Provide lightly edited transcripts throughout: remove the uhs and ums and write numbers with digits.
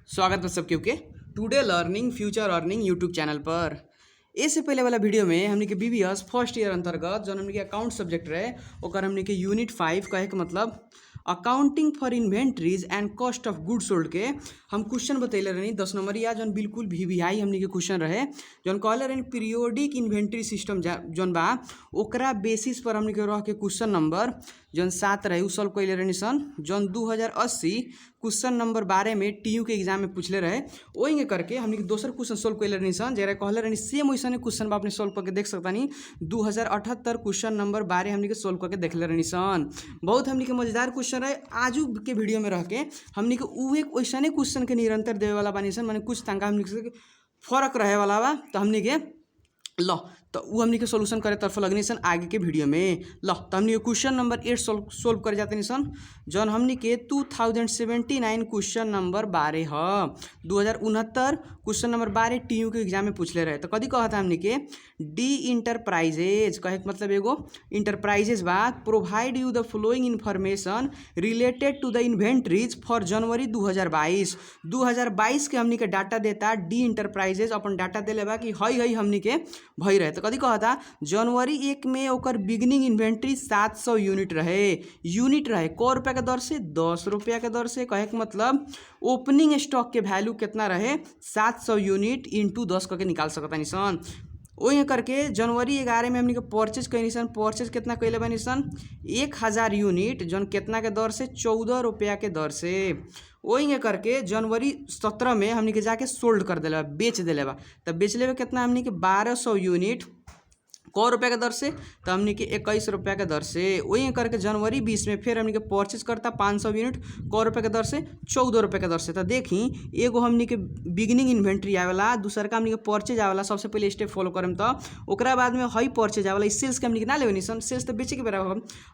स्वागत है सबके के today learning future earning YouTube channel पर। इससे पहले वाला वीडियो में हमने के बीबीएस फर्स्ट ईयर अंतर्गत जो हमने के अकाउंट सब्जेक्ट रहे और हमने के यूनिट 5 कहे के मतलब accounting for inventories and cost of good sold के हम क्वेश्चन बतैले रही 10 नंबर या जौन बिल्कुल वीवीआई हमने के क्वेश्चन रहे जौन कहले रही पीरियोडिक इन्वेंट्री सिस्टम जौन बा ओकरा बेसिस पर हमने के रह के क्वेश्चन नंबर जौन 7 रहे उ सॉल्व कैले रहनी सन जौन 2080 क्वेश्चन नंबर 12 में टीयू के एग्जाम में पूछले रहे वही करके हमने दोसर क्वेश्चन सोल्व कैले रहनी सन जरा कहले रहनी सेम वैसा क्वेश्चन अपने सोल्व करके देख सकता नहीं 2078 क्वेश्चन नंबर 12 हमने के सोल्व करके देख ले रहनी सन। बहुत हमने के मजेदार क्वेश्चन रहे आजू के वीडियो में रह के हमने के उहे वैसा क्वेश्चन के निरंतर देवे वाला बानी सन माने कुछ तंका हमने के फर्क रहे वाला बा तो हमने के लो तो वो हमने के सोल्यूशन करे तरफ लगनी सन आगे के वीडियो में। लो तो हमने क्वेश्चन नंबर 8 सोल्व कर जाते नहीं सन जौन हमने के 2079 क्वेश्चन नंबर 12 है 2069 क्वेश्चन नंबर 12 टीयू के एग्जाम में पूछले रहे तो कदी कहता हमने के डी इंटरप्राइजेज कहे मतलब एगो इंटरप्राइजेज बा provide you the following information related to the inventories for January 2022 के हमने के डाटा देता डी इंटरप्राइजेज अपन डाटा दिले बा कि हई हमने के भई रहे तो कदी कहता जनवरी 1 में ओकर बिगनिंग इन्वेंट्री 700 यूनिट रहे क रुपया के दर से 10 रुपया के दर से कहे के मतलब ओपनिंग स्टॉक के वैल्यू कितना रहे 700 यूनिट इंटू 10 करके निकाल सकता निशान। वही करके जनवरी 11 में हमने के परचेज कैनी सन परचेज कितना कैले बनी सन 1000 यूनिट जौन कितना के दर से 14 रुपया के दर से। वही करके जनवरी 17 में हमने के जाके सोल्ड कर दिले बेच दिले बा तब बेच लेवे कितना हमने के 1200 यूनिट क रुपया के दर से तो हमने के 21 रुपया के दर से। वही करके जनवरी 20 में फिर हमने के परचेज करता 500 यूनिट क रुपया के दर से 14 रुपया के दर से। तो देखी एगो हमने के बिगनिंग इन्वेंट्री आवेला दूसर का हमने के परचेज आवेला सबसे पहले स्टेप फॉलो करम तो ओकरा बाद में हई परचेज आवेला इस सेल्स के हमने के ना लेवनी सन सेल्स तो बेचे के बेरा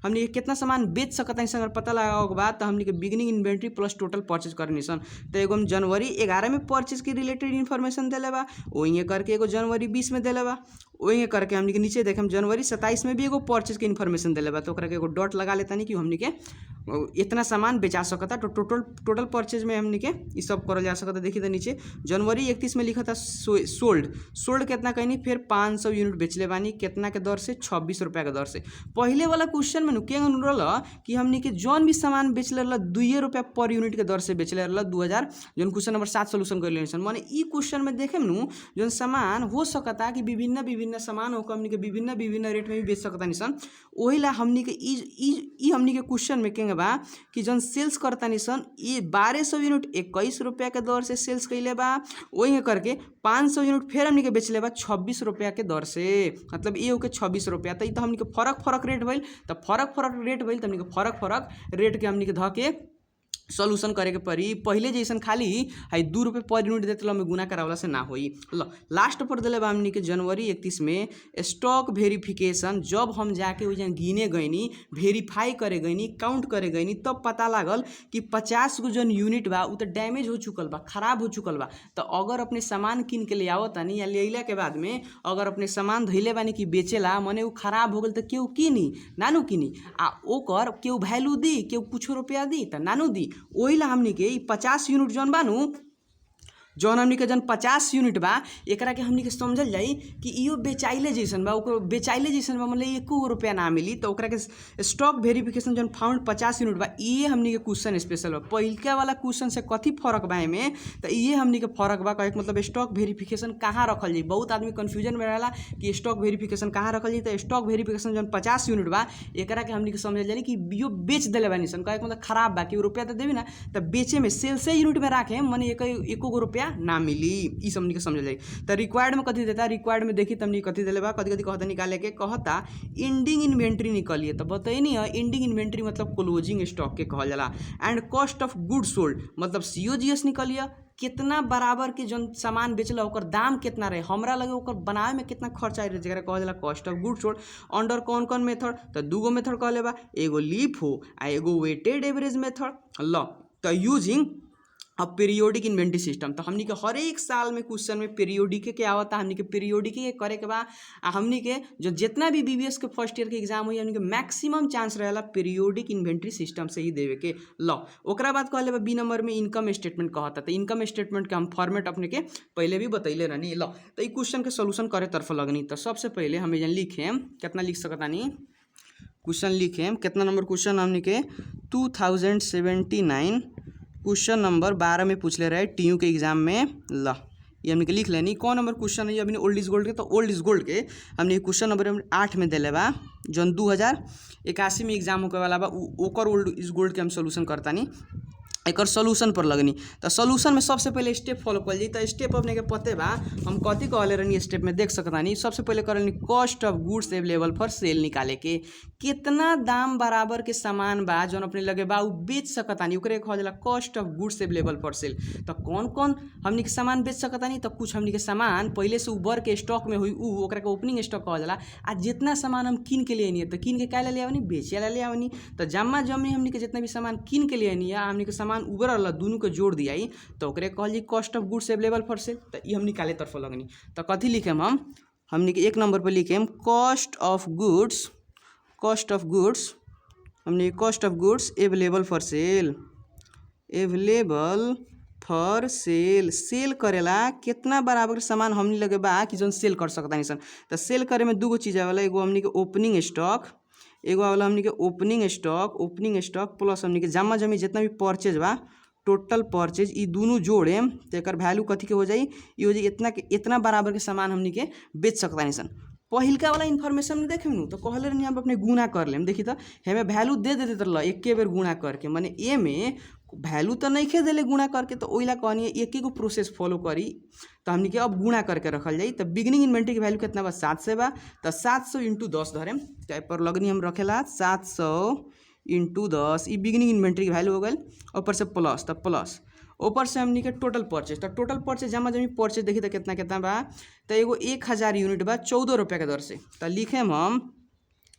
हमने कितना सामान बेच सकता है अगर पता लगा के बाद तो हमने के beginning inventory plus total purchase करनी सन। तो एगो हम जनवरी 11 में परचेज के रिलेटेड इन्फॉर्मेशन दिले बा वही करके एगो जनवरी 20 में दिले बा वही करके हमने के नीचे देखे हम जनवरी 27 में भी एगो परचेज के इन्फॉर्मेशन दिले बा तो ओकरा के एगो डॉट लगा लेता नहीं कि हमने के इतना सामान बेचा सकता तो टोटल परचेज में हमने के ये सब करल जा सकता। देखिए तो नीचे जनवरी 31 में लिखा था सोल्ड कितना कहनी फिर 500 यूनिट बेचले बानी कितना के दर से 26 रुपया के दर से। पहले वाला क्वेश्चन में क्या रहा कि हमने के जौन भी सामान बेचले रहा 2 रुपया पर यूनिट के दर से बेचले रहा 2000 जौन क्वेश्चन नंबर 7 सोल्यूशन कर लेने माने ई क्वेश्चन में देखे नु जौन सामान हो सकता कि विभिन्न सामान होकर हमने के विभिन्न रेट में भी बेच सकता निसन वही ला हमने के ई हमने के क्वेश्चन में कहेंगे बा कि जौन सेल्स करता निसन ये 1200 यूनिट 21 रुपया के दर से सेल्स कैले बा वही करके 500 यूनिट फिर हमने के बेचले बा 26 रुपया के दर से मतलब ये होके 26 रुपया तो हमने के फरक रेट भइल तो फरक रेट भइल तो हमने के फरक रेट के हमने के ध के सोल्यूशन करे के पड़ी पहले जैसन खाली है 2 रुपये पर यूनिट देते में गुना करावला से ना होई। लास्ट पर दिले बा हमनी के जनवरी 31 में स्टॉक वेरिफिकेशन जब हम जाके वजन गिने गईनी वेरीफाई करे गईनी काउंट करे गईनी तब पता लागल कि 50 गो जन यूनिट बा उ तो डैमेज हो चुकल बा खराब हो चुकल बा। तो अगर अपने सामान किन के ले आओ तनी या ले के बाद में अगर अपने सामान धैले बानी कि बेचेला मने उ खराब हो गल तो केहू किनी नानू किनी आ ओकर केहू वैल्यू दी केहू कुछ रुपया दी तो नानू दी वही ला हमनी के 50 यूनिट जौन बानू जौन हमनी के जन 50 यूनिट बा एकरा के हमनी के समझल जाई कि इहो बेचाइले जैसन बा ओकर बेचाइले जैसन बा मतलब 1 रुपया ना मिली तो ओकरा के स्टॉक वेरिफिकेशन जौन फाउंड 50 यूनिट बा ये हमनी के क्वेश्चन स्पेशल बा। पहिलका वाला क्वेश्चन से कथी फर्क बा एमे तो ये हमनी के फर्क बा कहे मतलब स्टॉक वेरिफिकेशन कहाँ रखल जाई बहुत आदमी कन्फ्यूजन में रहेला कि स्टॉक वेरिफिकेशन कहाँ रखल जाई तो स्टॉक वेरिफिकेशन जौन 50 यूनिट बा एकरा के हमनी के समझल जाई कि यो बेच देले बानी सन कहे मतलब खराब बा कि रुपया तो देबी ना तो बेचे में सेल्स यूनिट में राखे मने 1 रुपया ना मिली ई हमनी के समझ जाई। तो रिक्वायर्ड में कथी देता रिक्वायर्ड में देखी तमनी कथी देले बा कथी कहता निकाले के कहता एंडिंग इन्वेंट्री निकलिए तो बताइए है एंडिंग इन्वेंट्री मतलब क्लोजिंग स्टॉक के कहल जाला and cost of good sold मतलब COGS निकलिए कितना बराबर के जौन सामान बेचला ओकर दाम कितना रहे हमरा लगे ओकर बनावे में कितना खर्चा आई रहे जरा कहल जाला cost of good sold under कौन मेथड तो 2 मेथड कहले बा एगो लीफ हो आ एगो वेटेड एवरेज मेथड। ल तो यूजिंग अब पीरियोडिक इन्वेंट्री सिस्टम तो हमनी के हर एक साल में क्वेश्चन में पीरियोडिक के आवता, हमनी के पीरियोडिक के करे के बा। हमनी के जो जितना भी बीबीएस के फर्स्ट ईयर के एग्जाम हुई हमनी के मैक्सिमम चांस रहेला पीरियोडिक इन्वेंट्री सिस्टम से ही देवे के। लो ओकरा बाद कहले बा बी नंबर में इनकम स्टेटमेंट कहता, तो इनकम स्टेटमेंट के हम फॉर्मेट अपने के पहले भी बतैले रहनी। लो तो ई क्वेश्चन के सोल्यूशन करे तरफ लगनी। तो सबसे पहले हम एजन लिखेम, कितना लिख सकतानी क्वेश्चन लिखेम, कितना नंबर क्वेश्चन हमनी के 2079 क्वेश्चन नंबर 12 में पूछले रहे टीयू के एग्जाम में। ला ये हमने के लिख लेनी। कौन नंबर क्वेश्चन है ये अपने ओल्ड इज गोल्ड के, तो ओल्ड इज गोल्ड के हमने क्वेश्चन नंबर 8 में दिले बा, जौन 2081 में एग्जाम होके वाला बा, ओकर ओल्ड इज गोल्ड के हम सोल्यूशन करतानी। एक सोल्यूशन पर लगनी। तो सोल्यूशन में सबसे पहले स्टेप फॉलो कर ली। तो स्टेप अपने के पते बा हम कथी कहले रहनी, स्टेप में देख सकतानी। सबसे पहले करनी cost of goods available for sale निकाले के, कितना दाम बराबर के सामान बा जौन अपने लगे बा उ बेच सकतानी, ओकरे कहल जाला cost of goods available for sale. तो कौन कौन हमनी के सामान बेच सकतानी, तो कुछ हमनी के सामान पहले से उबर के स्टॉक में हुई उ ओकरा के ओपनिंग स्टॉक कहल जाला। आ जितना सामान हम किन के लिए नहीं तो किन के काहे ले आवनी, बेचे ला ले आवनी। तो जम्मा जम्मी हमनी के जितना भी सामान किन के लिए नहीं है हमनी के सामान उबर वाला दोनों के जोड़ दिया तो ओकरे कहल जी cost of goods available for sale. तो ये हम निकाले तरफ लगनी। तो कथी लिखेम हमनी के एक नंबर पर लिखेम cost of goods, cost of goods हमनी cost of goods available for sale, available for sale. Sale करेला कितना बराबर सामान हमनी लगे बा कि जौन सेल कर सकता नहीं सन। तो सेल करे में दूगो चीज़ आवेला, एगो हमनी के ओपनिंग स्टॉक, एगो आवेला हमनी के opening stock, opening stock plus हमनी के जमा जमी जितना भी परचेज बा टोटल परचेज, ई दोनों जोड़े तो एक वैल्यू कथी के हो जाई, ये हो जाई इतना के इतना बराबर के सामान हमनी के बेच सकता नहीं सन। पहिलका वाला इन्फॉर्मेशन देखे नु तो कहले रहनी हम अपने गुना कर लेम। देखी तो हमें वैल्यू दे देते तो एके बेर गुना करके, माने ए में वैल्यू तो नहीं खे दिले गुणा करके, तो ओइला कहनी एक ही प्रोसेस फॉलो करी। तो हमनी के अब गुणा करके रखल जाई। तो बिगनिंग इन्वेंट्री की वैल्यू कितना बा 700 बा, तो 700 × 10 धरेम, चाहे पर लगनी हम रखेला 700 × 10, ई बिगनिंग इन्वेंट्री की वैल्यू हो गई। ऊपर से प्लस, तो प्लस ऊपर से हमनी के टोटल परचेज, तो टोटल परचेज जमा जमी परचेज देखी तो कितना कितना बा, तो एगो 1000 यूनिट बा 14 रुपये के दर से। तो लिखेम हम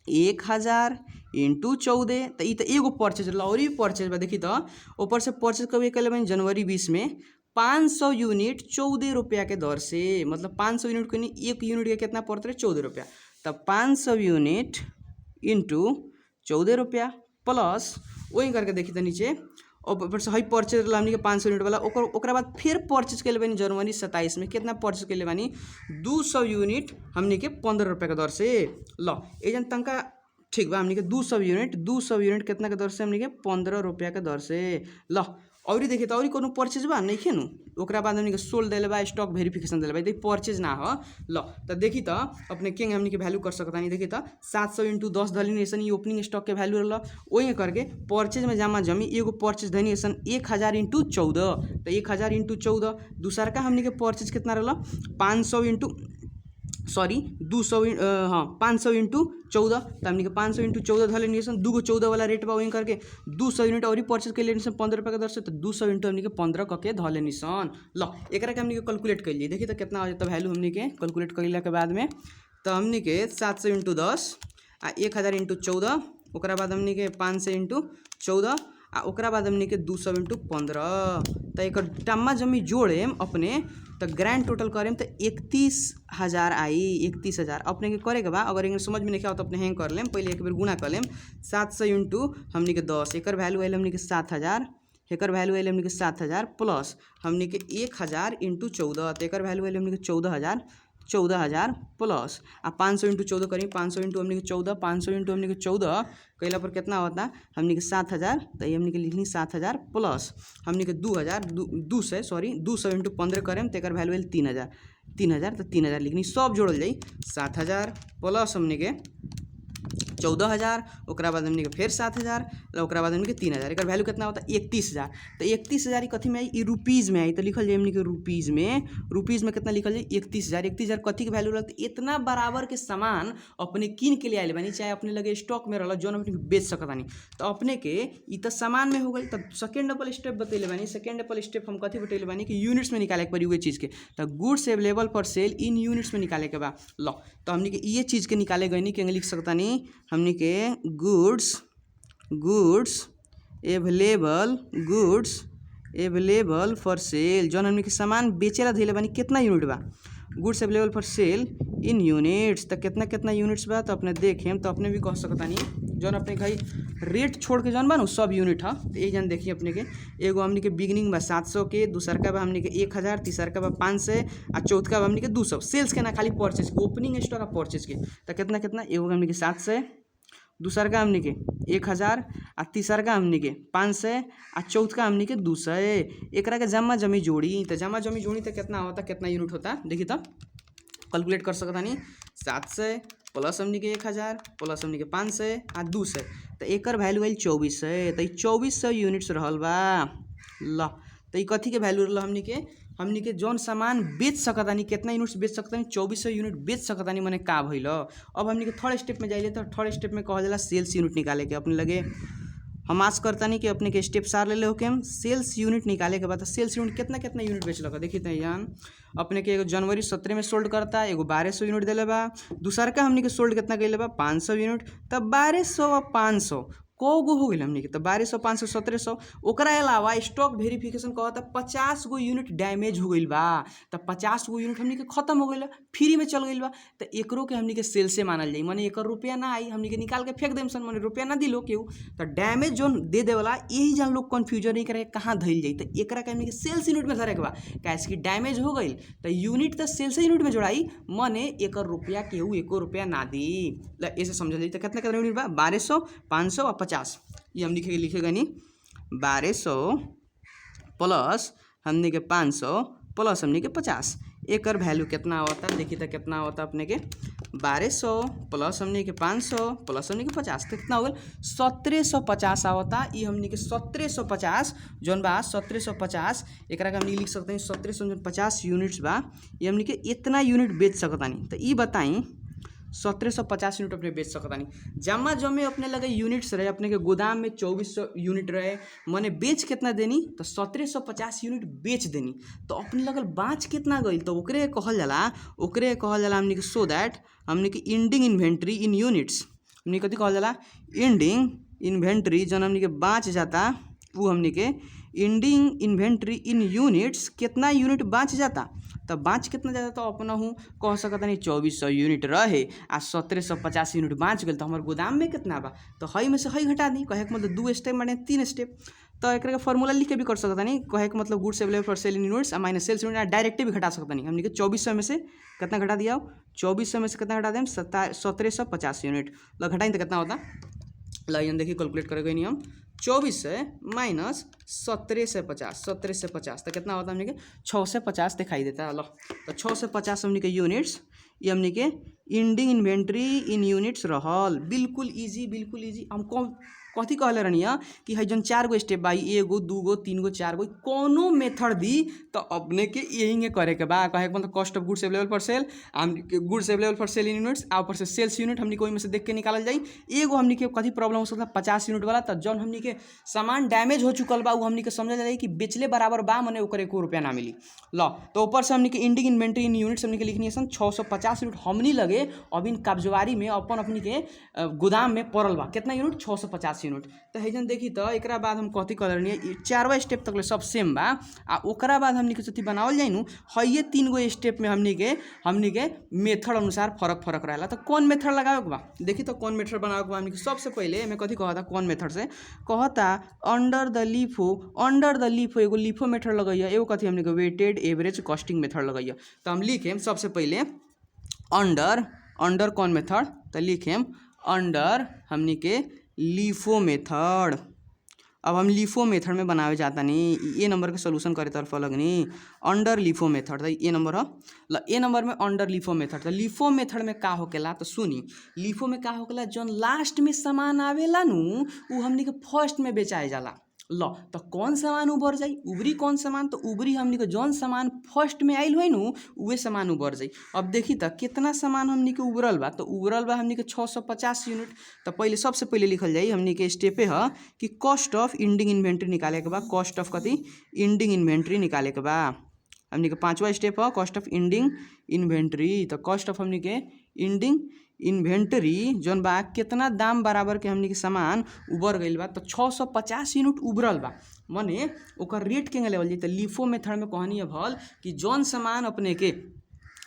1000 × 14, तो ये एगो परचेज और भी परचेज बा। देखी तो ऊपर से परचेज कभी कल बनी जनवरी 20 में 500 यूनिट 14 रुपया के दर से, मतलब 500 यूनिट को नहीं, एक यूनिट के कितना पड़ता है 14 रुपया। तो 500 यूनिट × 14 रुपया प्लस वही करके देखी तो नीचे ऊपर से हई परचेज हमनी के 500 यूनिट वाला, ओकरा बाद फिर परचेज के लिए जनवरी 27 में कितना परचेज के लिए बानी 200 यूनिट हमनी के 15 रुपये के दर से। लो एजन तंका ठीक बा, हमनी के 200 यूनिट कितना के दर से, हमनी के 15 रुपया के दर से। लो और ही देखिए तो और कोनो परचेज बा नहीं खेनु, ओकरा बाद हमनी के सोल्ड दिले बा, स्टॉक वेरिफिकेशन दिले बा, देखिए परचेज ना हो। लो तो देखी तो अपने के हमनी के वैल्यू कर सकता नहीं। देखी तो 700 × 10 धनी ऐसा ओपनिंग स्टॉक के वैल्यू रहा, वही करके परचेज में जमा जमी एगो परचेज धनी ऐसा 1000 × 14, तो 1000 × 14। दूसरा का हमनी के परचेज कितना रहा 500 × 14, तो हमनी के 500 × 14 धले निसन, दूगो 14 वाला रेट बा, वही करके 200 यूनिट और ही परचेज के लिए निसन 15 रुपये के दर से, तो 200 × हमनी के 15 करके धले निसन। लो एकरा के हमनी के कैलकुलेट कर लिए। देखिए तो कितना हो जाता वैल्यू हमनी के कैलकुलेट करला के बाद में, तो हमनी के 700 × 10 आ 1000 × 14, ओकरा बाद हमनी के 500 × 14 आ ओकरा बाद हमनी के 200 × 15, तो एक टम्मा जमी जोड़े अपने तो ग्रैंड टोटल करें तो 31,000 आई। 31,000 अपने के करे के बा, अगर इंग्लिश समझ में नहीं आओ तो अपने हैंग कर लें, पहले एक बार गुना कर लें 700 × हमनी के 10, एक वैल्यू आए हमनी के 7000, एक वैल्यू आए हमनी के 7000 प्लस हमनी के 1000 × 14, तो एक वैल्यू आए हमनी के 14,000 प्लस आ 500 × 14 करें, 500 × हमनी के 14, 500 × हमनी के 14 कैला पर कितना होता हमनी के 7000, तो ये हमनी के लिखनी 7000 प्लस हमनी के 200 × 15 करें, तो एक वैल्यू 3000, तो 3000 लिखनी, सब जोड़ल जाई 7000 प्लस हमनी के 14000, ओकरा बाद हमनी के फिर 7000, ओकरा बाद हमनी के 3000, एक वैल्यू कितना होता 31,000। तो 31,000 कथी में आई, ई रुपीज़ में आई, तो लिखल जाए हमनी के रुपीज़ में कितना लिखल जाए 31,000। 31,000 कथी के वैल्यू रहता, इतना बराबर के सामान अपने किन के लिए आए बानी, चाहे अपने लगे स्टॉक में रहा जो अपने बेच सकता नहीं, तो अपने के ई तो सामान में हो गई। तो सेकेंड डबल स्टेप बतैले बानी, सेकेंड डबल स्टेप हम कथी बतैले बानी कि यूनिट्स में निकाले के पड़ी हुए चीज़ के, तो goods available for sale in units में निकाले के बा। लो तो हमनी के ये चीज़ के निकाले गई नहीं कि लिख सकता नहीं हमनी के गुड्स अवेलेबल फॉर सेल जौन हमनी के सामान बेचेला धइले बानी कितना यूनिट बा। Goods available for sale in units तो कितना कितना यूनिट्स बा तो अपने देखेम तो अपने भी कह सकतानी जौन अपने भाई रेट छोड़ के जौन बा नु सब यूनिट है तो एक जन देखिए अपने के एगो हमनी के बिगनिंग बा 700 के, दूसर का बा हमनी के 1000, तीसर का बा 500 आ चौथ का बा हमनी के 200। सेल्स के ना खाली परचेज ओपनिंग स्टॉक आ परचेज के तो कितना कितना एगो हमनी के 700, दूसर का हमनी के 1000 आ तीसर का हमनी के 500 आ चौथ का हमनी के 200। एकरा के जमा जमी जोड़ी तो जमा जमी जोड़ी तो कितना होता कितना यूनिट होता देखिए तो कैलकुलेट कर सकता नहीं 700 प्लस हमनी के 1000 प्लस हमनी के 500 आ 200 तो एकर वैल्यू आइल 2400 तो 2400 यूनिट्स रहल बा। ल तो कथी के वैल्यू रहल हमनी के जौन सामान बेच सकतानी कितना यूनिट्स बेच सकतानी 2400 यूनिट बेच सकतानी मने का भइल। अब हमनी के थर्ड स्टेप में जाइले तो थर्ड स्टेप में कहल जाला सेल्स यूनिट निकाले के। अपने लगे हम आस करतानी कि अपने के स्टेप सार ले ले होके हम सेल्स यूनिट निकाले के बाद सेल्स यूनिट कितना कितना यूनिट बेचल देखिए तो यहाँ अपने के एगो जनवरी 17 में सोल्ड करता एगो 1200 यूनिट दिले बा। दूसर का हमनी के सोल्ड कितना कइले बा 500 यूनिट तब 1200 और 500 को गो हो गई हमनी के तो 1200 500 1700। ओकरा अलावा स्टॉक वेरिफिकेशन कहता 50 गो यूनिट डैमेज हो गई बा तो 50 गो यूनिट हमनी के खत्म हो गई फ्री में चल गई बा तो एकरो के हमनी के सेल से मानल जाई मने एकर रुपया ना आई हमनी के निकाल के फेंक देम सन मने रुपया ना दिलो केहू तो डैमेज जोन दे देवला यही जान लोग कन्फ्यूजन नहीं करे कहाँ धइल जाई तो एकरा के हमनी के सेल्स यूनिट में धरे के बा कैसे कि डैमेज हो गई तो यूनिट तो सेल्स यूनिट में जोड़ाई मने एकर रुपया केहू एको रुपया ना दी ऐसे समझल जाई तो कितना कितना यूनिट बा 1200 500 और 50। ये हम लिखेगा नहीं 1200 प्लस हमने के 500 प्लस हमने के 50 एकर वैल्यू कितना होता देखिए तो कितना होता अपने के 1200 प्लस हमने के 500 प्लस हमने के 50 तो कितना हो गया 1750 आवता। ये हमने के 1750 जौन बा 1750 एकरा के हमने लिख सकते हैं 1750 यूनिट्स बा ये हमने के इतना यूनिट बेच सकता नहीं तो ये बताई 1750 यूनिट अपने बेच सकता नहीं। जमा जमे अपने लगे यूनिट्स रहे अपने के गोदाम में 2400 यूनिट रहे मने बेच कितना देनी तो 1750 यूनिट बेच देनी तो अपने लगल बाँच कितना गई तो ओकरे कहल जाला हमने के सो दैट हमने के इंडिंग इन्वेंट्री इन यूनिट्स हमने कथी कहल जाला इंडिंग इन्वेंट्री जौन हमने के बाँच जाता वो हमने के इंडिंग इन्वेंट्री इन यूनिट्स कितना यूनिट बाँच जाता तो बाँच कितना जाता तो अपना हूँ कह सकता नहीं 2400 यूनिट रहे आ 1750 यूनिट बाँच गए तो हमारे गोदाम में कितना बा तो हई में से हई घटा दी कहे के मतलब 2 स्टेप माने 3 स्टेप तो एक फॉर्मूला लिख के भी कर सकता नहीं कहे के मतलब goods available for sale in units minus sales unit direct भी घटा सकता नहीं हमने के 2400 में से कितना घटा दिया 2400 में से कितना घटा दें 1750 यूनिट ल घटाई तो कितना होता ल देखिए कैलकुलेट करेंगे नहीं हम 24 से माइनस 17 से 50 तो कितना होता है हमने के 6 से 50 दिखाई देता है। लो तो 6 से 50 हमने के यूनिट्स ये हमने के इंडिंग इन्वेंट्री इन यूनिट्स रहल बिल्कुल इजी हम कथी कहले रहनी कि है जन 4 गो स्टेप बाई 1 गो 2 गो 3 गो 4 गो कोनो मेथड दी तो अपने के यही करे के बा कहे मतलब cost of goods available for sale goods available for sale in units आ ऊपर से सेल्स यूनिट हमनी कोई में से देख के निकालल जाई। एगो हमनी के कथी प्रॉब्लम हो सकता 50 यूनिट वाला तो जौन हमनी के सामान डैमेज हो चुकल बा वो हमनी के समझल जाई कि बेचले बराबर बा मने ओकर एको रुपया ना मिली। लो तो ऊपर से हमनी के इंडिंग इन्वेंट्री इन यूनिट्स हमनी के लिखनी है 650 यूनिट हमनी लगे अभी काब्जवारी में अपन अपनी के गोदाम में पड़ल बा कितना यूनिट 650 यूनिट तो है देखी तो एक बाद हम कथी कर रही 4वां स्टेप तक सब सेम बा आ ओकरा बाद हमनी के सती बनावल जाइनु है 3 गो स्टेप में हमनी के मेथड अनुसार फरक रहेला तो कौन मेथड लगावे के बा देखी तो कौन मेथड बनावे के बा हमनी के सबसे पहले मैं कथी कहता कौन मेथड से कहता अंडर द लीफो एगो लीफो मेथड लगैया एगो कथी हमनी के वेटेड एवरेज कॉस्टिंग मेथड लगैया तो हम लिखेम सबसे पहले अंडर कौन मेथड तो लिखेम अंडर हमनी के लीफो मेथड। अब हम लीफो मेथड में बनावे जाता नहीं ए नंबर के सोल्यूशन करे तरफ लगनी अंडर लीफो मेथड तो ए नंबर ल ए नंबर में अंडर लीफो मेथड तो लीफो मेथड में का होकेला तो सुनी लीफो में का होकेला जौन लास्ट में सामान आवेला नु उ हमनी के फर्स्ट में बेचाए जाला। लो तो कौन सामान उबर जाई उबरी कौन सामान तो उबरी हमनी के जौन सामान फर्स्ट में आइल हुई नु उहे सामान उबर जाई। अब देखी तो कितना सामान हमनी के उबरल बा तो उबरल बा हमनी के 650 यूनिट तो पहले सबसे पहले लिखल जाई हमनी के स्टेपे है कि कॉस्ट ऑफ इंडिंग इन्वेंट्री निकाले के बा कॉस्ट ऑफ कथी इंडिंग इन्वेंट्री निकाले के बा हमनी के 5वां स्टेप है कॉस्ट ऑफ इंडिंग इन्वेंट्री तो कॉस्ट ऑफ हमनी के इंडिंग इन्वेंटरी जौन बा कितना दाम बराबर के हमनी के सामान उबर गईल बा तो 650 यूनिट उबरल बा मने ओकर रेट केंगे लेवल जाई। तो लिफो मेथड में कहनी है भल कि जौन सामान अपने के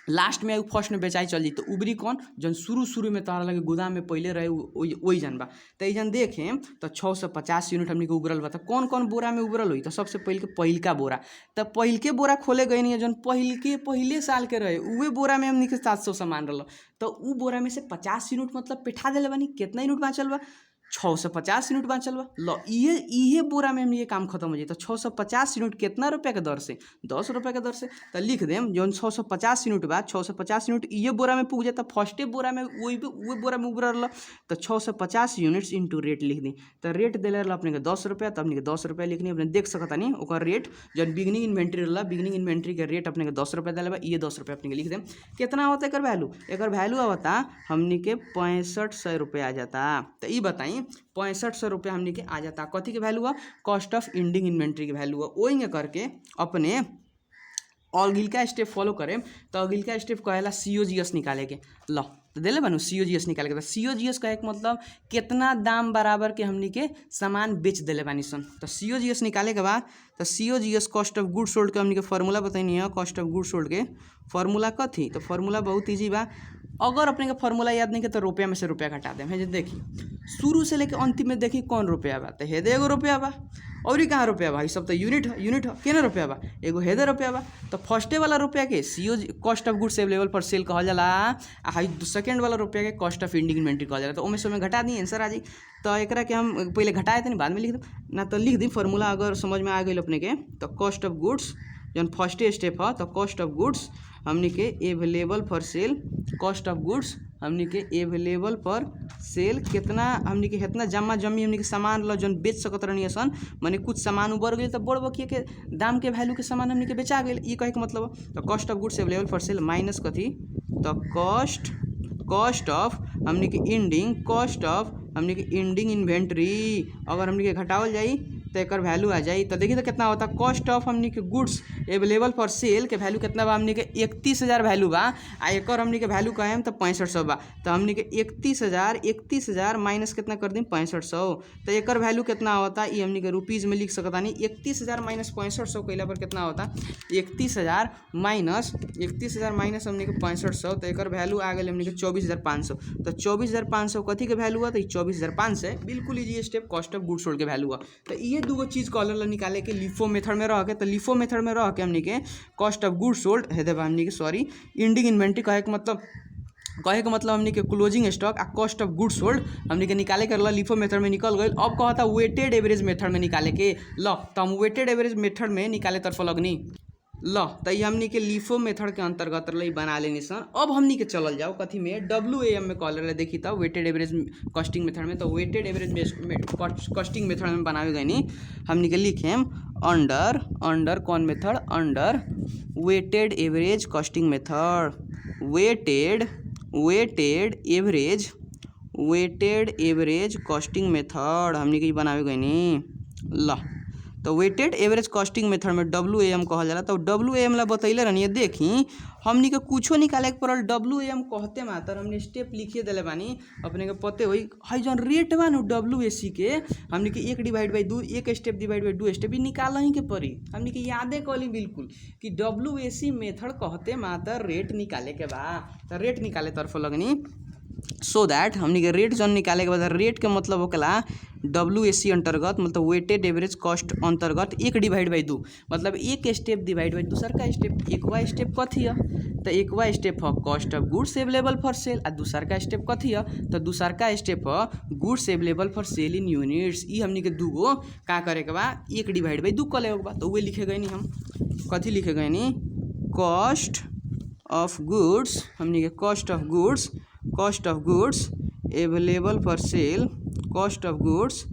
लास्ट में फर्स्ट में बेचाई चल जी तो उबरी कौन जन शुरू में तोहरा लगे गोदाम में पहले रहे वही जन बा। तो जन देखें तो 650 यूनिट हमने के उबरल बा। तो कौन कौन बोरा में उबरल हुई तो सबसे पहिलका बोरा। तो पहिलके बोरा खोले गए नहीं जन पहले साल के रहे उहे बोरा में हमने के 700 सामान रहा। तो उ बोरा में से 50 यूनिट मतलब पिठा दिले बानी। कितना यूनिट बाँचल बा 650 यूनिट बाँचल बा। लो इहे बोरा में हम ये काम खत्म हो जाए। तो 650 यूनिट कितना रुपया के दर से 10 रुपये के दर से। तो लिख देम जौन 650 यूनिट बा 650 यूनिट ये बोरा में पुग जाए। तो फर्स्टे बोरा में वही बोरा में उबरल रहा। तो 650 यूनिट्स इंटू रेट लिख दी। तो रेट दिले रहा अपने के 10 रुपया। तो अपने के 10 रुपया लिखनी अपने देख सकता नहीं ओकर रेट जब बिगनिंग इन्वेंट्री रहा बिगनिंग इन्वेंट्री के रेट अपने के 10 रुपया दिले बा। ये 10 रुपया अपने के लिख देम। कितना होता है एकर वैल्यू आवता हमने के 6500 रुपये आ जाता। तो ये बताई 6500 रुपये हमने के आ जाता। कथी के वैल्यू हुआ कॉस्ट ऑफ एंडिंग इन्वेंट्री के वैल्यू हुआ। वही करके अपने अगिलका स्टेप फॉलो करें। तो अगिलका स्टेप कहेला COGS निकाले के। लो तो दिले बनू COGS निकाले के। तो COGS कहे के मतलब कितना दाम बराबर के हमनी के सामान बेच दिले बानी सन। तो COGS निकाले के बाद तो COGS cost of goods sold के हमनी के फार्मूला बताइनी है। कॉस्ट ऑफ गुड्स सोल्ड के फार्मूला कथी तो फार्मूला बहुत ईजी बा। अगर अपने के फार्मूला याद नहीं के तो रुपया में से रुपया घटा दें। है देखी शुरू से लेके अंतिम में देखी कौन रुपया बा। तो हेदे एगो रुपया बा और कहाँ रुपया बा सब तो यूनिट केना रुपया बा एगो हेदे रुपया बा। तो फर्स्टे वाला रुपया के cost of goods available for sale कहल जाला। आ सेकेंड वाला रुपया के कॉस्ट ऑफ एंडिंग इन्वेंट्री कहल जाला। तो ओमे से घटा दी आंसर आ जाई। तो एकरा के हम पहले घटाए थे बाद में लिख दे ना। तो लिख दी फार्मूला अगर समझ में आ गई अपने के। तो कॉस्ट ऑफ गुड्स जौन फर्स्टे स्टेप है तो कॉस्ट ऑफ गुड्स हमने के available for sale. Cost of goods हमने के अवेलेबल फॉर सेल कितना हमने के इतना जमा जमी हमने के सामान लो जौन बेच सकत रहनी सन। माने कुछ सामान बढ़ गई तो बढ़ बकिए के दाम के वैल्यू के सामान हमने के बेचा गए। ये कहे के मतलब तो cost of goods available for sale minus कथी तो कॉस्ट ऑफ हमने के एंडिंग इन्वेंट्री अगर हमने के घटावल जाई तो एक वैल्यू आ जाए। तो देखिए तो कितना होता कॉस्ट ऑफ हमने के गुड्स अवेलेबल फॉर सेल के वैल्यू कितना बा हमने के 31,000 वैल्यू बा। आ एक हमने के वैल्यू कहें तो 6500 बा। तो हमने के 31,000 माइनस कितना कर दी 6500। तो एक वैल्यू कितना होता ये हमने के रुपीज़ में लिख सकता नहीं। 31,000 माइनस 6500 कैला पर कितना होता 31,000 माइनस हमने के 6500। तो एक वैल्यू आ गई हमने के 24,500। तो 24,500 कथी के वैल्यू हुआ तो 24,500 बिल्कुल easy step cost of goods sold के वैल्यू हुआ। तो ये दूगो चीज़ कॉलर निकाले के लिफो मेथड में रह के। तो लिफो मेथड में रह के हमने के कॉस्ट ऑफ गुड्स सोल्ड है देवा हमने के सॉरी एंडिंग इन्वेंट्री कहे के मतलब हमने के क्लोजिंग स्टॉक आ कॉस्ट ऑफ गुड्स सोल्ड हमने के निकाले कर लिफो मेथड में निकल गए। अब कहता वेटेड एवरेज मेथड में निकाले के। लो तो हम वेटेड एवरेज मेथड में निकाले तरफ लगनी। लो तो ये हमने के लिफो मेथड के अंतर्गत रही बना लेनी सन। अब हमने के चलल जाओ कथी में WAM में कॉलर ले देखी था वेटेड एवरेज कॉस्टिंग मेथड में। तो वेटेड एवरेज कॉस्टिंग मेथड में बनावे गई नहीं हमने के लिखे अंडर कौन method under weighted average costing method. Weighted average costing method हमने के बनावे गई नहीं। ला तो वेटेड एवरेज कॉस्टिंग मेथड में WAM कहल जाला। तो WAM ला बतैले रहनी देखी हमनी के कुछो निकाले के पड़ल WAM कहते मात्र हमने स्टेप लिखिए दिले बानी अपने के पते होई। हई जौन रेट बा नु WAC के हमनी के 1/2 एक स्टेप डिवाइड बाई 2 स्टेप निकाल ही के पड़ी। हमनी के यादे कली बिल्कुल कि WAC मेथड कहते मात्र रेट निकाले के बा। तो रेट निकाले तरफ लगनी सो दैट हमनी के रेट जौन निकाले के बाद रेट के मतलब होकला WAC अंतर्गत मतलब वेटेड एवरेज कॉस्ट अंतर्गत 1/2 मतलब एक स्टेप डिवाइड बाई दूसर का स्टेप। एकवा स्टेप कथी है तो एकवा स्टेप है cost of goods available for sale आ दूसर का स्टेप कथी है तो दूसर का स्टेप है goods available for sale in units. ई हमनी के दूगो का करे के बा 1/2 कर ले बा। तो वे लिखे गए नहीं हम कथी लिखे गए नहीं कॉस्ट ऑफ गुड्स हमनी के cost of goods available for sale cost of goods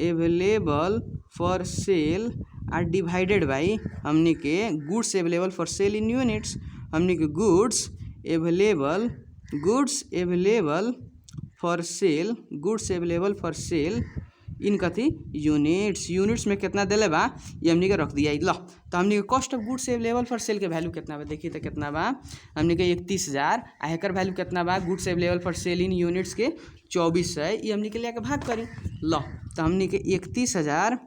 available for sale are divided by हमनी के goods available for sale in units. हमनी के goods available for sale in कथी यूनिट्स में कितना दिले बा ये हमनी के रख दिया। लो तो हमनी के cost of goods available for sale के वैल्यू कितना बा देखिए तो कितना बा हमनी के 31,000 आ एकर वैल्यू कितना बा goods available for sale in units के 2400 ये हमनी के लेके भाग करी। लो तो हमनी के 31,000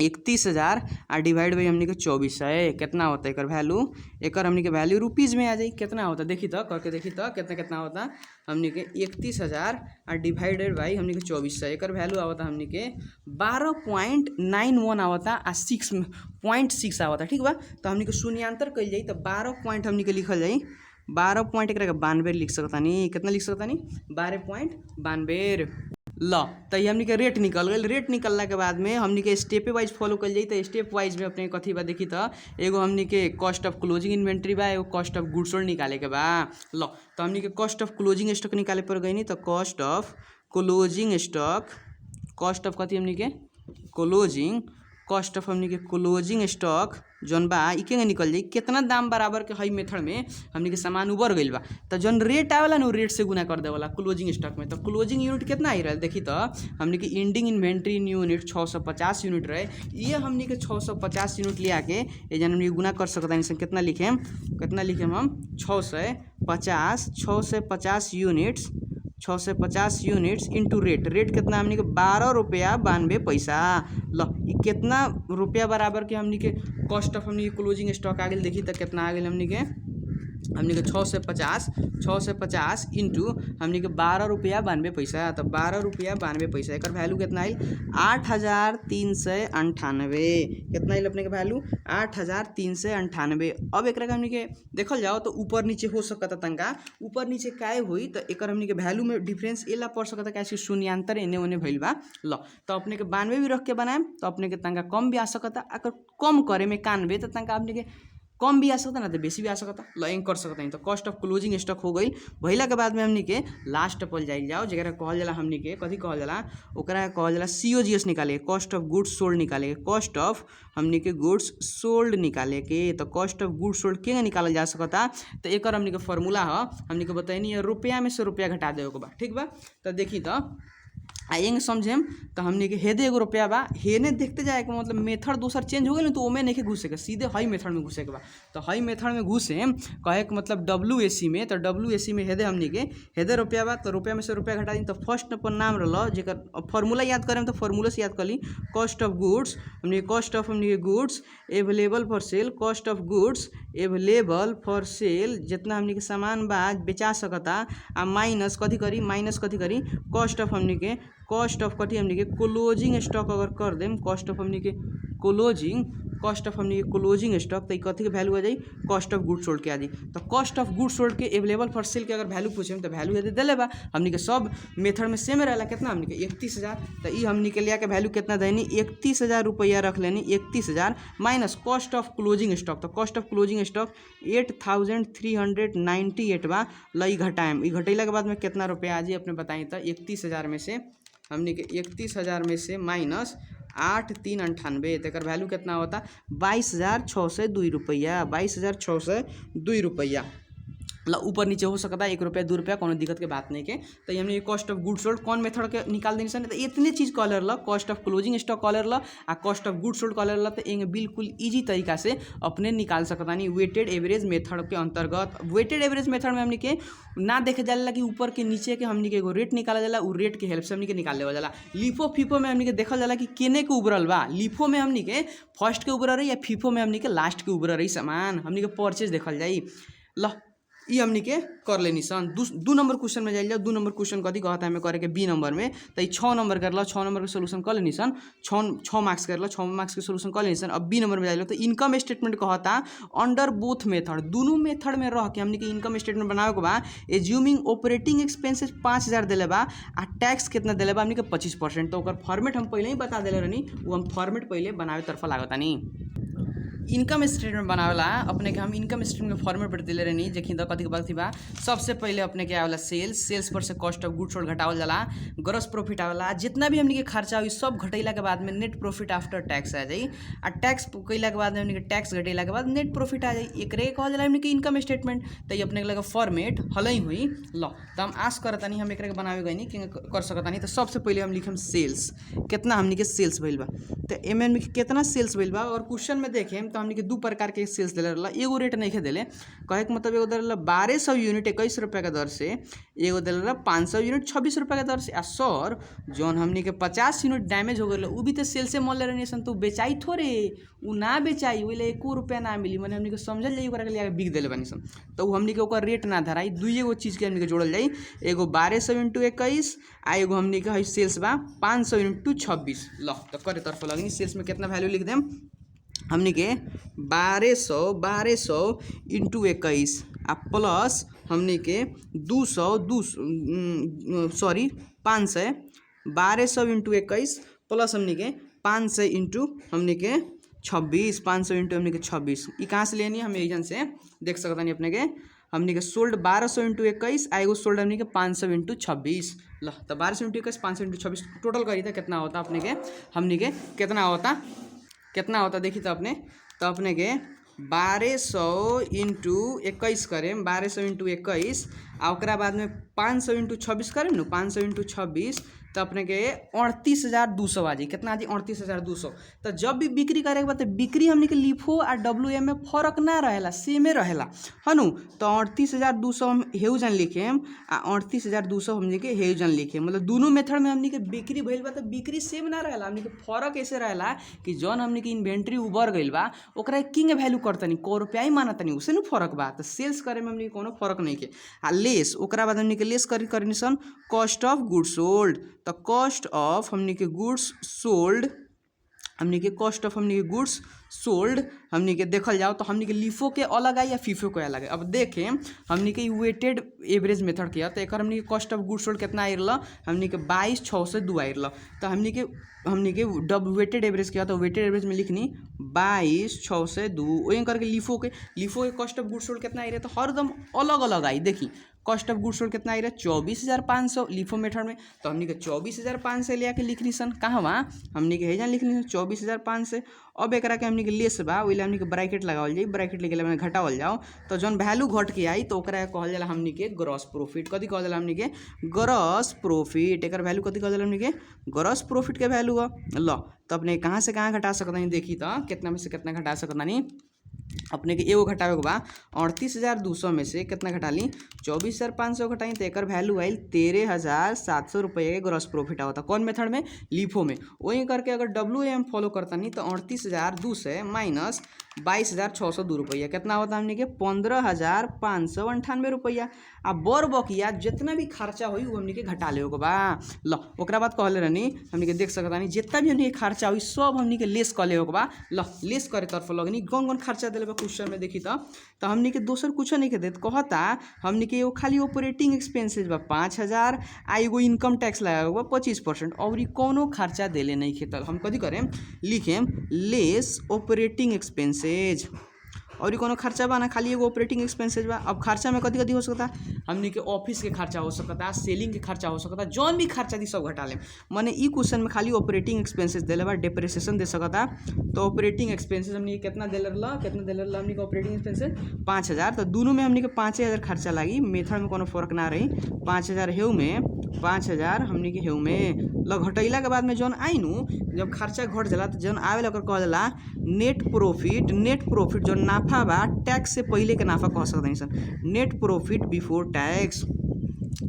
31,000 आ डिवाइड बाई हमनी के 2400 कितना होता है एकर वैल्यू। एकर हमनी के वैल्यू रुपीज़ में आ जाई कितना होता देखी तो करके देखी तो कितना कितना होता हमनी के 31,000 आ डिवाइडेड बाई हमनी के 2400 एकर वैल्यू आवता हमनी के 12.91 आवता आ 6.6 आवता ठीक बा। तो हमनी के शून्यांतर कइल जाई तो 12 पॉइंट हमनी के लिखल जाई 12 पॉइंट एक 92 लिख सकतानी कितना लिख सकतानी 12.92 ल। तो ये हमनी के रेट निकल गई। रेट निकलला के बाद में हमनी के स्टेप वाइज फॉलो कल जाई। तो स्टेप वाइज में अपने कथी बा देखी तो एगो हमनी के कॉस्ट ऑफ क्लोजिंग इन्वेंट्री बा एगो कॉस्ट ऑफ गुड्स सोल्ड निकाले के बा ल। तो हमनी के कॉस्ट ऑफ क्लोजिंग स्टॉक निकाले पर गई नी तो cost of closing stock cost of कथी हमनी के क्लोजिंग कॉस्ट ऑफ हमनी के क्लोजिंग स्टॉक जौन बा ई के निकल जाई कितना दाम बराबर के हई मेथड में हमनी के सामान उबर गइल बा। तो जौन रेट आवेला ना रेट से गुना कर देवला क्लोजिंग स्टॉक में। तो क्लोजिंग यूनिट कितना आई रहा देखी तो हमनी के इंडिंग इन्वेंट्री यूनिट 650 यूनिट रहे। ये हमनी के 650 यूनिट ले आके ये जन हमनी गुना कर सकता है कितना लिखे हम 650 यूनिट्स 650 यूनिट्स इंटू रेट कितना हमनी के 12 रुपया 92 पैसा ल। कितना रुपया बराबर के हमनी के कॉस्ट ऑफ हमनी के क्लोजिंग स्टॉक आ गई देखी तो कितना आ गई हमनी के 650 इंटू हमनी के 12 रुपया 92 पैसा। तो 12 रुपया 92 पैसा एकर वैल्यू कितना आई 8,398 कितना आई अपने के वैल्यू 8,398। अब एक हमनी के देखल जाओ तो ऊपर नीचे हो सकता तंका ऊपर नीचे काहे हुई तो एकर हमनी के वैल्यू में डिफरेंस एला पड़ सकता कैसे शून्यांतर एने ओने भइल बा ल। तो अपने के 92 भी रख के बनाएम तो अपने के तंका कम भी आ सकता अगर कम करे में 91 तो तंका अपने के कम भी आ सकता ना तो बेसी भी आ सकता लॉइंग कर सकता है। तो कॉस्ट ऑफ क्लोजिंग स्टॉक हो गई भइला के बाद में हमनी के लास्ट पर जाइल जाओ जरा कहल जाला हमनी के कथी कहल जाला ओकरा कहल जाला COGS निकाले कॉस्ट ऑफ गुड्स सोल्ड निकाले कॉस्ट ऑफ हमनी के गुड्स सोल्ड निकाले के। तो कॉस्ट ऑफ गुड्स सोल्ड के निकालल जा सकता तो एकर हमनी के फार्मूला ह हमनी के बताइनी रुपया में से रुपया घटा देवे के बा ठीक बा। तो देखी तो आएंगे समझेम तो हमने के हेदे एगो रुपया बा हेने देखते जाए कि मतलब मेथड दूसर चेंज हो गई तो ओमे नहीं घुसे के सीधे हई मेथड में घुसे के बा। तो हई मेथड में घुसे कहे के मतलब WAC में तो WAC में हेदे हमने के हेदे रुपया बा तो रुपया में से रुपया घटा दी। तो फर्स्ट अपन नाम रहा जेकर फॉर्मूला याद करें तो फॉर्मूला से याद कर ली कॉस्ट ऑफ गुड्स हमने कॉस्ट ऑफ हमने goods available for sale cost of goods available for sale जितना हमने के सामान बा बेचा सकता आ माइनस कथी करी कॉस्ट ऑफ हमने के कॉस्ट ऑफ कथी हमनी के क्लोजिंग स्टॉक अगर कर देम कॉस्ट ऑफ हमनी के क्लोजिंग स्टॉक तो कथी के वैल्यू आ जाई कॉस्ट ऑफ गुड्स सोल्ड के आ जाई। तो कॉस्ट ऑफ गुड्स सोल्ड के अवेलेबल फॉर सेल के अगर वैल्यू पूछे तो वैल्यू यदि दिले बा हमनी के सब मेथड में सेम रहेला कितना हमनी के 31,000। तो ई हमनी के लिया के वैल्यू कितना देनी 31,000 रुपया रख लेनी 31,000 minus cost of closing stock. तो कॉस्ट ऑफ क्लोजिंग स्टॉक 8,398 बा लई घटाएम ई घटेला के बाद में कितना रुपया आ जाई अपने बताई। तो 31,000 में से हमनी के 31,000 में से माइनस 8,398 तो वैल्यू कितना होता 22,602 रुपया 22,602 रुपया ला। ऊपर नीचे हो सकता है 1 रुपया 2 रुपया कोनो दिक्कत के बात नहीं के। तो ये हमने कॉस्ट ऑफ गुड्स सोल्ड कौन मेथड के निकाल देनी सन तो इतने चीज़ कॉलर ला कॉस्ट ऑफ क्लोजिंग स्टॉक कॉलर ला आ कॉस्ट ऑफ गुड्स सोल्ड कॉलर ला। तो एक बिल्कुल इजी तरीका से अपने निकाल सकता नहीं वेटेड एवरेज मेथड के अंतर्गत। वेटेड एवरेज मेथड में हमने के ना देखे जाला कि ऊपर के नीचे के हमने के एगो रेट निकाला जाला उ रेट के हेल्प से हमने के निकाल लेवल जाला। लिफो फीफो में हमने के देखल जाला कि केने के उबरल बा लिफो में हमने के फर्स्ट के उबरल रही या फीफो में हमने के लास्ट के उबरल रही सामान हमने के परचेज देखल जाई ल। ये हमनी के कर लेनी सन। 2 नंबर क्वेश्चन में जाइल जाओ 2 नंबर क्वेश्चन कथी कहता है हमें करे के B नंबर में। तो 6 नंबर कर लो 6 नंबर के सोल्यूशन कर लेनी सन 6 मार्क्स कर लो 6 मार्क्स के सोल्यूशन कर लेनी सन। अब B नंबर में जाइल तो इनकम स्टेटमेंट कहता अंडर बोथ मेथड दोनों मेथड में रह के हमनी के इनकम स्टेटमेंट बनावे के बा। एज्यूमिंग ऑपरेटिंग एक्सपेंसेस 5,000 दिले बा आ टैक्स कितना दिले बा हमनी के 25%। तो ओकर फॉर्मेट हम पहले ही बता दिले रहनी वो हम फॉर्मेट पहले बनावे तरफ लागतानी। इनकम स्टेटमेंट बनावेला अपने के हम इनकम स्टेटमेंट के फॉर्मेट पर दिले रहनी देखी तो कथी के बात थी बा सबसे पहले अपने के आवेला सेल्स पर से कॉस्ट ऑफ गुड्स सोल्ड घटावल जाला ग्रॉस प्रॉफिट आवेला जितना भी हमनी के खर्चा हुई सब घटेला के बाद में नेट प्रॉफिट आफ्टर टैक्स आ जाई आ टैक्स कइला के बाद में हमनी के टैक्स घटेला के बाद नेट प्रॉफिट आ जाई एकरे कहल जाला हमनी के इनकम स्टेटमेंट। तो ये अपने के लगे फॉर्मेट हलई हुई ल। तो हम आस करतानी हम एकरे के बनावे गइनी कि कर सकतानी। तो सबसे पहले हम लिखम सेल्स कितना हमनी के सेल्स भइल बा तो एमे हमनी के कितना सेल्स भइल बा और क्वेश्चन में देखेम तो हमनी के दू प्रकार के सेल्स देले रहला। एगो रेट नहीं देले, कहे के मतलब एगो देले रहला 1200 यूनिट 21 रुपये के दर से, एगो देले रहला 500 यूनिट 26 रुपये के दर से। आ सर जौन हमनी के 50 यूनिट डैमेज हो गए उ भी तो सेल्से मोल ले रहनी सन, तो बेचाई थोड़े, उ ना बेचाई, ओइले 1 रुपया ना मिली, माने हमनी के समझल जाई ओकरा के लिए बिक देले बानी सन, तो उ हमनी के ओकर रेट ना धराई। दुई एगो चीज़ के हमनी के जोड़ल जाई, एगो 1200 इंटू 21 आ एगो हमनी के सेल्स बा 500 इंटू 26। ल तो करे तरफ लगनी सेल्स में कितना वैल्यू लिख देम हमनी के 1200 इंटू 21 आ प्लस हमनी के 500 1200 इंटू 21 प्लस हमनी के 500 इंटू हमनी के 26, 500 इंटू हमनी के 26। ये कहाँ से लेनी हम एजन से देख सकता नहीं अपने के, हमनी के सोल्ड 1200 इंटू 21 आ एगो सोल्ड हमनी के 500 इंटू 26। ल तो 1200 इंटू 21 500 इंटू 26 टोटल करी था कितना होता अपने के, हमनी के कितना होता देखी तो अपने के 1200 इंटू 21 करें, 1200 इंटू 21 आ ओकरा बाद में 500 इंटू 26 करें न, 500 इंटू 26 तो अपने के 38,200 आ जाए। कितना आ जाए 38,200। तो जब भी बिक्री करे के बाद बिक्री हमने के लिफो आ WM में फर्क ना रहेला, सेमे रहेला हनु। तो 38,200 हम हेउजन लिखेम आ 38,200 हमने के हेउजन लिखेम, मतलब दोनों मेथड में हमने के बिक्री भइल बा तो बिक्री सेम ना रहेला, हमने के फर्क ऐसे रहेला कि जौन हमने के इन्वेंट्री उबर गइल बा ओकरा किंग वैल्यू करतनी क रुपया ही मानतनी, उसे न फर्क बा। तो सेल्स करे में हमने के कोनो फर्क नहीं के। आ लेस ओकरा बाद हमने के लेस करनी सन कॉस्ट ऑफ गुड्स सोल्ड। तो कॉस्ट ऑफ हमने के गुड्स सोल्ड, हमने के कॉस्ट ऑफ हमने के गुड्स सोल्ड हमने के देखल जाओ तो हमने के लिफो के अलग है या फीफो के अलग है। अब देखें हमने के वेटेड एवरेज मेथड किया तो एक हमने के कॉस्ट ऑफ गुड्स सोल्ड कितना आयल, हमने के 22,602 आयल। तो हमने के वेटेड एवरेज किया तो वेटेड एवरेज में लिखनी 22,602, वही करके लिफो के कॉस्ट ऑफ गुड्स सोल्ड कितना आई रहे तो हरदम अलग अलग आई। देखी कॉस्ट ऑफ गुड्स सोल्ड कितना आई रहा 24,500 लिफो मेथड में, तो हमने के 24,500 ले आके लिखनी सन कहाँ वहाँ हमने के हेजन लिखनी सन 24,500। अब एक के हमने के लेस बा वही हमने के ब्रैकेट लगावल जाए, ब्रैकेट लेके मैंने घटावल जाओ तो जौन वैल्यू घट के आई तो ओकरा कहल जाला हमने के ग्रॉस प्रॉफिट। कथी कहल जाला हमने के ग्रॉस प्रॉफिट, एक वैल्यू कथी कहल जाला हमने के ग्रॉस प्रॉफिट के वैल्यू है। ल तो अपने कहाँ से कहाँ घटा सकता नहीं, देखी तो कितना में से कितना घटा सकता नहीं। अपने के एगो घटावे के बा 38,200 में से कितना घटा ली 24,500 घटाई तो एक वैल्यू आई 13,700 रुपये के ग्रॉस प्रॉफिट आवता। कौन मेथड में लिफो में। वही करके अगर WM फॉलो करता नहीं तो 38,200 माइनस 22,602 रुपया कितना होता हमने के 15,598 रुपया। आ बर बकिया जितना भी खर्चा हुई वो हमने के घटा ले बा। ल ओकरा बाद कहले रहनी हमने के देख सकता नहीं जितना भी हमने के खर्चा हुई सब हमने के लेस कर ले बा। ल लेस करे तरफ लगनी कौन खर्चा दिले बा क्वेश्चन में देखी तो हमने के दोसर कुछ नहीं के देत कहता हमने के एगो खाली ऑपरेटिंग एक्सपेंसेस बा 5,000 आ एगो इनकम टैक्स लगावे बा 25% और कोनो खर्चा देले नहीं खेतल। हम कथी करें लिखेम लेस ऑपरेटिंग एक्सपेंसेज और कोनो खर्चा बा ना खाली एगो ऑपरेटिंग एक्सपेंसेज बा। अब खर्चा में कथी कथी हो सकता हमने के ऑफिस के खर्चा हो सकता, सेलिंग के खर्चा हो सकता, जौन भी खर्चा दी सब घटा लें। माने ई क्वेश्चन में खाली ऑपरेटिंग एक्सपेंसेस देले बा, डेप्रिसिएशन दे सकता तो ऑपरेटिंग एक्सपेंसेस हमने कितना देले रहला हमने के ऑपरेटिंग एक्सपेंसेस 5,000। तो दोनों में हमने के 5,000 खर्चा लगी, मेथड में कोनो फर्क ना रही। 5,000 हेउ में 5,000 हमने के हेउ में ल घटैला के बाद में जौन आई नु जब खर्चा घट जाला तो जौन आवेला ओकर कहल जाला नेट प्रॉफिट जौन नाफा बा टैक्स से पहले के नाफा कह सकते हैं sir. Net profit before tax,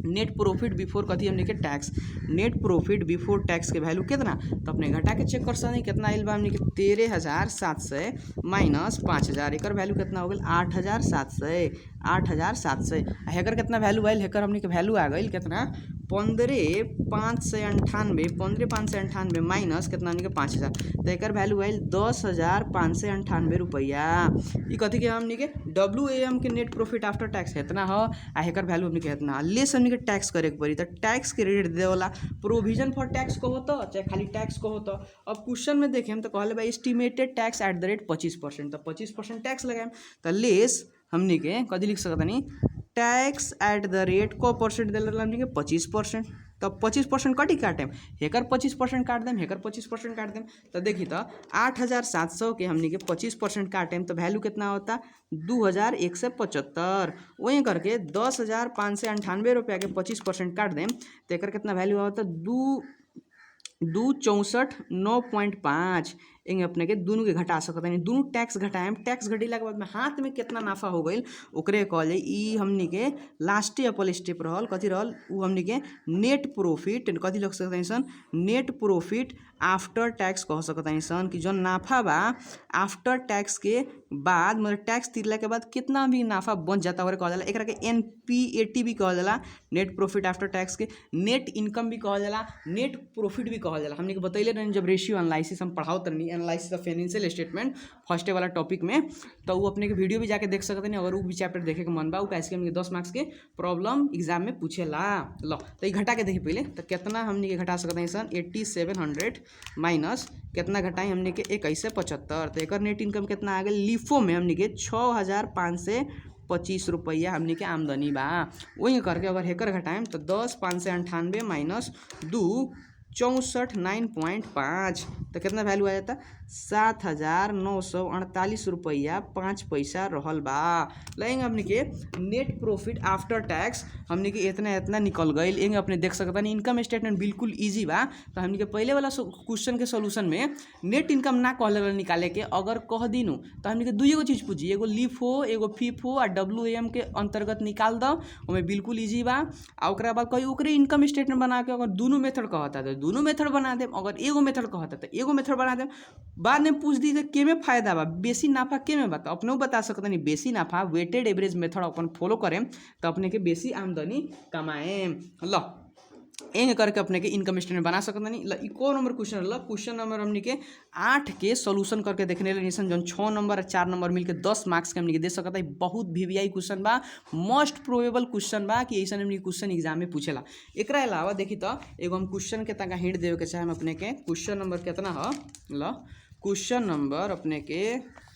net profit before कथी हमने के tax, net profit before tax के वैल्यू कितना तो अपने घटा के चेक कर सकते कितना आइल बा हमने के 13,700 माइनस 5,000 एक वैल्यू कितना हो गई 8,700। हेकर कितना वैल्यू आयल हेकर हमने के वैल्यू आ गई कितना 15,598 माइनस कितना हमने के 5,000 तो एक वैल्यू आयल 10,598 रुपया। ये कथी के हमने के WAM के नेट प्रॉफिट आफ्टर टैक्स इतना हो आ हेकर वैल्यू हमने के इतना लेस हमने के टैक्स करे के पड़ी तो टैक्स के रेट देवला प्रोविजन फॉर टैक्स को होता चाहे खाली टैक्स को होता। अब क्वेश्चन में देखें तो कहले भाई estimated tax at the rate 25% तो 25% टैक्स लगाएं तो लेस हमने के कथी लिख सकता नहीं टैक्स एट द रेट को परसेंट दिल हमने के 25%। तो 25% कटी काटेम हेकर 25% काट देम हेकर 25% काट देम तो देखी तो 8,700 के हमने के 25% काटेम तो वैल्यू कितना होता 2,175। वहीं करके 10,598 रुपया के 25% काट देम तो एक कितना वैल्यू होता दू 64 9.5 एंगे अपने के दोनों के घटा सकता नहीं। दोनों टैक्स घटाएम, टैक्स घटेला के बाद में हाथ में कितना नाफा हो गई ओकरे कहल जाए। ई हमनी के लास्टे अपल स्टेप रहल, कथी रहल उ हमनी के नेट प्रॉफिट कथी लग सकता सन, नेट प्रॉफिट आफ्टर टैक्स कह सकता सन कि जो नाफा बा आफ्टर टैक्स के बाद मतलब टैक्स तिरला के बाद कितना भी नाफा बच जाता है कहल जाला। एकरा के NPAT भी कहल जाला, नेट प्रॉफिट आफ्टर टैक्स के नेट इनकम भी कहल जाला, नेट प्रॉफिट भी कहल जाला। हमने के बतैले रहनी जब रेशियो एनालिसिस हम पढ़ाओ तरनी analysis of financial statement first वाला टॉपिक में, तो वो अपने के वीडियो भी जाके देख सकते हैं अगर वो भी चैप्टर देखे के मन बा। कैसे हमने 10 मार्क्स के प्रॉब्लम एग्जाम में पूछेला। लो तो ये घटा के देखिए पहले तो कितना हमने के घटा सकते हैं सन 8700 माइनस कितना घटाई हमने के 2175, तो एक नेट इनकम कितना आ गया लीफो में हमने के 6525 रुपया हमने के आमदनी बा। वही करके अगर हेकर घटाएं तो 10 5 से 98 माइनस 2 64 9.5 तो कितना वैल्यू आ जाता 7948 रुपया 5 पैसा रहल बा। लेंगे हमने के नेट प्रॉफिट आफ्टर टैक्स हमने के इतना निकल गई। लेंगे अपने देख सकता नहीं इनकम स्टेटमेंट बिल्कुल इजी बा। तो हमने के पहले वाला क्वेश्चन के सोल्यूशन में नेट इनकम ना कहले निकाले के अगर कह दिनू तो हमने के दुइगो चीज़ पूछी, एगो लीफ हो एगो फीफ हो और WAM के अंतर्गत निकाल दो, हमें बिल्कुल इजी बा। और ओकरा बाद कहीं ओकरे इनकम स्टेटमेंट बना के अगर दोनों मेथड कहता तो दोनों मेथड बना दे, अगर एगो मेथड कहता तो एगो मेथड बना दे। बाद में पूछ दी के में फायदा बा बेसी नाफा के में बता अपने बता सकता नहीं बेसी नाफा वेटेड एवरेज मेथड अपन फॉलो करें तो अपने के बेसी आमदनी कमाएं। लो एंग करके अपने के इनकम स्टेटमेंट बना सकता नहीं। ल को नंबर क्वेश्चन रहा क्वेश्चन नंबर हमने के 8 के सोल्यूशन करके देखने निशन जो 6 नंबर और 4 नंबर मिलकर 10 मार्क्स के हमने के दे सकता है। बहुत VVI क्वेश्चन बा, मोस्ट प्रोबेबल क्वेश्चन बा कि ऐसा हमने क्वेश्चन एग्जाम में पूछेला। एकरा अलावा देखी तो एगो हम क्वेश्चन के तक हिंट देवे के चाहे हम अपने के क्वेश्चन नंबर कितना है ल क्वेश्चन नंबर अपने के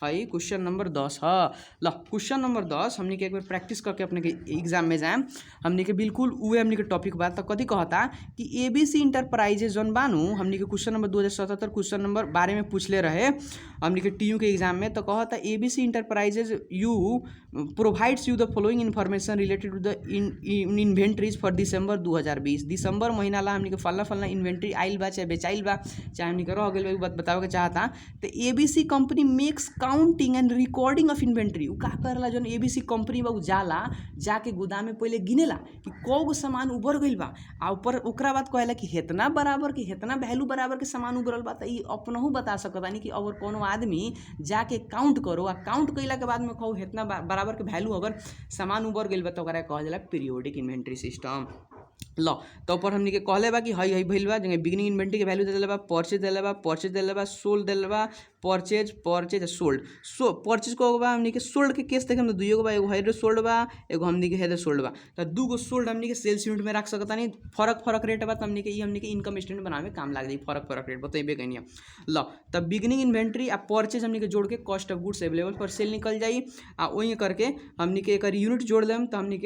है क्वेश्चन नंबर 10 है। लो क्वेश्चन नंबर 10 हमने के एक बार प्रैक्टिस करके अपने के एग्जाम में जाए हमने के बिल्कुल उहे हमने के टॉपिक बात तो कथी कहता कि ABC इंटरप्राइजेज जौन बानू हमने के क्वेश्चन नंबर 2077 क्वेश्चन नंबर बारे में पूछले रहे हमने के TU के एग्जाम में। तो कहता ABC enterprises you provides you the following information related to the inventories for December 2020। दिसंबर महीना ला हमने के फलना इन्वेंट्री आइल बा चाहे बेचाइल बा चाहे हमने के रह गइल बा बतावे के चाहता। तो ABC company makes counting and recording of inventory. उ का करला जौन ABC कंपनी बा उ जाला जाके गोदाम में पहले गिनेला कि कौगो सामान उबर गइल बा आ ऊपर ओकरा बाद कहेला कि हेतना बराबर कि हेतना वैल्यू बराबर के सामान उबरल बा। तो ई अपनहु बता सकता नहीं कि अगर कोनो आदमी जाके काउंट करो आ काउंट कइला के बाद में कहू हेतना बराबर के वैल्यू अगर सामान उबर गइल बा तो ओकरा कहल जाला पीरियोडिक इन्वेंट्री सिस्टम। लो तो ऊपर हमने के कहले बा कि हई भइल बा जगह बिगिनिंग इन्वेंट्री के वैल्यू देले बा, परचेज देले बा, सोल्ड देले बा, परचेज सोल्ड। परचेज को बा हमने के सोल्ड के केस देखे हम दुइयो को बा, एगो हेड सोल्ड बा एगो हमने के हेड सोल्ड बा। तो दूगो सोल्ड हमने के सेल्स यूनिट में रख सकता नहीं, फरक रेट बा। तो हमने के इनकम स्टेटमेंट बनावे में काम लाग जाई फरक रेट बतेबे कहीं। लो तब बिगिनिंग इन्वेंट्री आ परचेज हमने के जोड़ के cost of goods available for sale निकल जाई। आ वही करके हमने के एक यूनिट जोड़ लेम तो हमने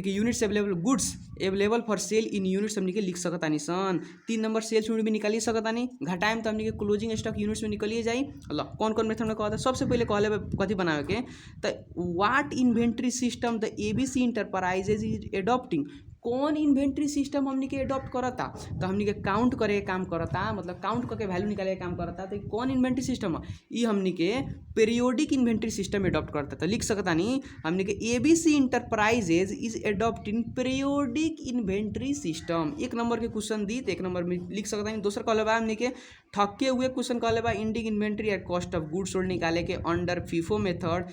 के units available goods available for sale in units हमने के लिख सकता नहीं सन। 3 नंबर सेल्स यूनिट भी निकाली सकता नहीं, घटाएम तो हमने के क्लोजिंग स्टॉक यूनिट्स में निकलिए जाई। अल्लाह कौन मेथड में कहता सबसे पहले कहले कथी बनावे के तो what inventory system the ABC enterprises is adopting. कौन इन्वेंट्री सिस्टम हमने के एडॉप्ट करता तो हमने के काउंट करे काम करता, मतलब काउंट करके वैल्यू निकाले काम करता। तो कौन इन्वेंट्री सिस्टम है ये हमने के पीरियोडिक इन्वेंट्री सिस्टम एडॉप्ट करता। तो लिख सकता नहीं हमने के ABC enterprises is adopting periodic inventory system. 1 number के क्वेश्चन दी तो 1 नंबर में लिख सकता नहीं। दूसरा कहले बा हमने के ठक्के हुए क्वेश्चन कहले बा ending inventory at cost of goods sold निकाले के under FIFO method.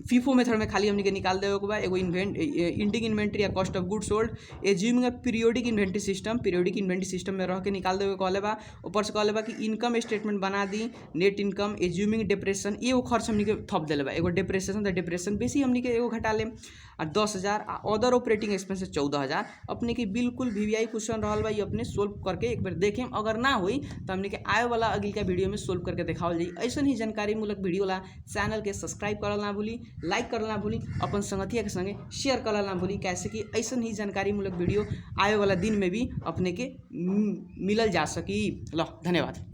FIFO method में खाली हमने के निकाल देवे के बा एगो इंडिंग इन्वेंट्री या cost of goods sold assuming periodic inventory system में रह के निकाल देवे कहले बा। ऊपर से कहले बा कि इनकम स्टेटमेंट बना दी नेट इनकम एज्यूमिंग डिप्रेशन एगो खर्च हमने के थप देले बा एगो डिप्रेशन तो डिप्रेशन बेसी हमने के एगो घटा लेम आ 10,000 अदर ऑपरेटिंग एक्सपेंसेस 14,000 अपने के बिल्कुल VVI क्वेश्चन रहल बा। ये अपने सोल्व करके एक बार देखें, अगर ना हुई तो हमने के आए वाला अगली का वीडियो में सोल्व करके दिखाओ जाई। ऐसा ही जानकारी मूलक वीडियो ला चैनल के सब्सक्राइब करल ना भूली, लाइक करल ना भूली, अपन संगतिया के संगे शेयर करल ना भूली। कैसे कि ऐसा ही जानकारी मूलक वीडियो आए वाला दिन में भी अपने के मिलल जा सकी। लो धन्यवाद।